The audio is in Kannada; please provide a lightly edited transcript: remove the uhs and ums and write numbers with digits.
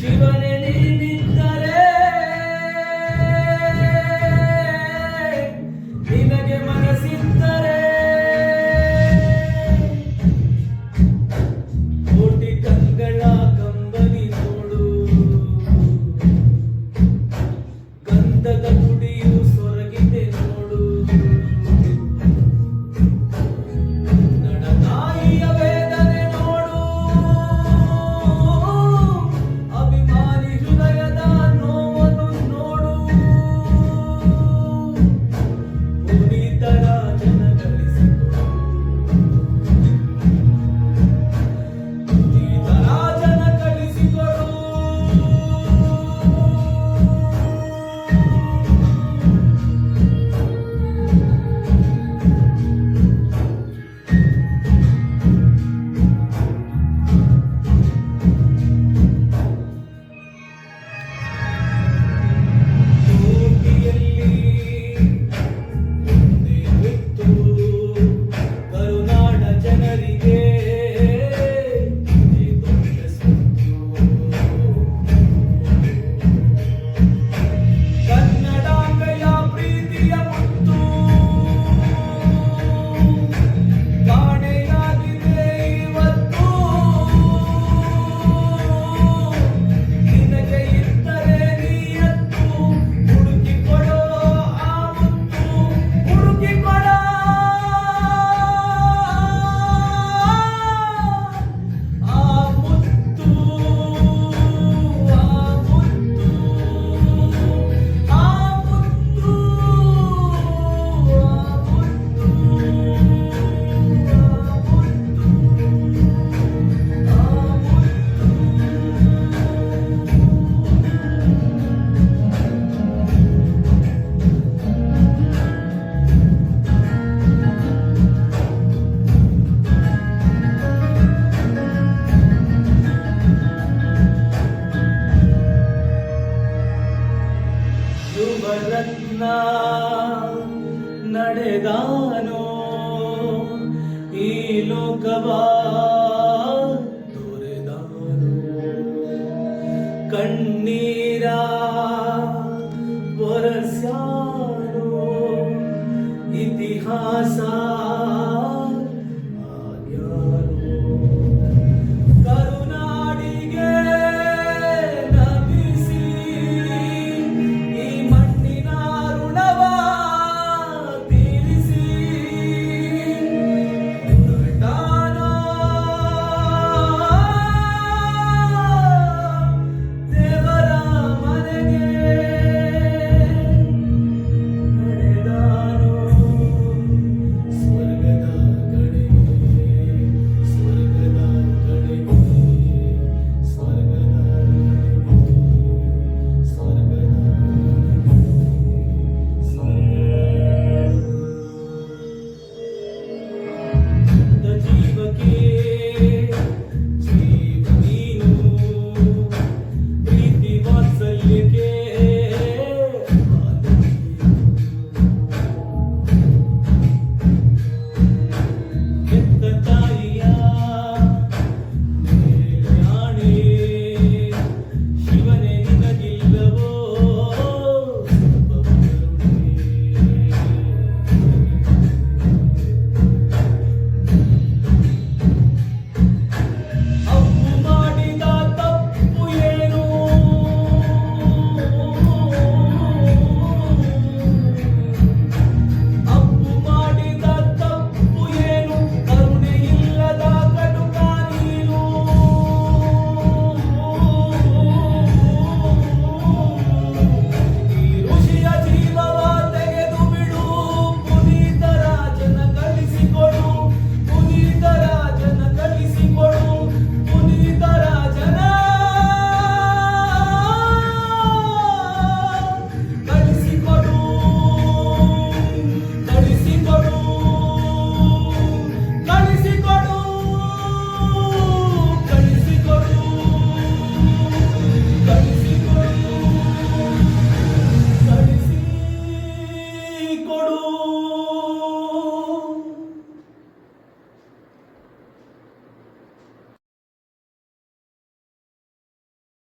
ಶಿವನೇ ನೀನಿದ್ದರೆ ನಿನಗೆ ಮನಸ್ಸಿದ್ದರೆ ಕೋಟಿ ಕಂಗಳ ಕಂಬನಿ ನೋಡು ಗಂಧದ ಗುಡಿಯು ಸೊರಗಿದೆ ನೋಡು ಕನ್ನಡ ತಾಯಿಯ ವೇದನೆ ನೋಡು ಅಭಿಮಾನಿ ಹೃದಯದ ನೋವನ್ನು ನೋಡು ಪುನೀತರ ಜನ ಗಳಿಸಿಕೊಡು ಪುನೀತರ ಜನ ಕಳಿಸಿಕೊಡು ಕರುನಾಡ ಜನರಿಗೆ ದೊಡ್ಡ ಸುತ್ತು ಕನ್ನಡಾಂಬೆಯ ಪ್ರೀತಿಯ ಮುತ್ತು ಕಾಣೆಯಾಗಿದೆ ಇವತ್ತು ನಿನಗೆ ಇದ್ದರೆ ನೀಯತ್ತು ಹುಡುಕಿಕೊಡೋ ಆ ಮುತ್ತು ಹುಡುಕಿಕೊಡೋ ಆ ಮುತ್ತು ಆ ಮುತ್ತು ಆ ಮುತ್ತು ಯುವರತ್ನ ನಡೆದಾನೋ ಈ ಲೋಕವ ತೊರೆದಾನೋ ಕಣ್ಣೀರ ಒರಸ್ಯಾನೋ ಇತಿಹಾಸ